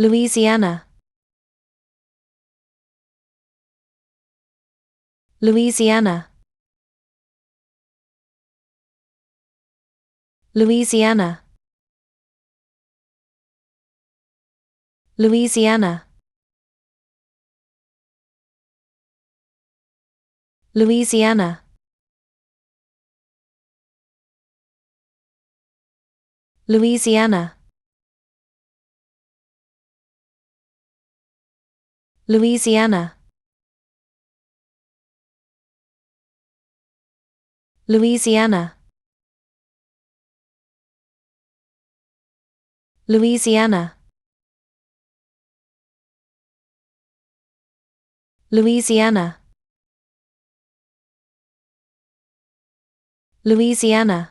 Louisiana, Louisiana, Louisiana, Louisiana, Louisiana, Louisiana, Louisiana, Louisiana, Louisiana, Louisiana, Louisiana,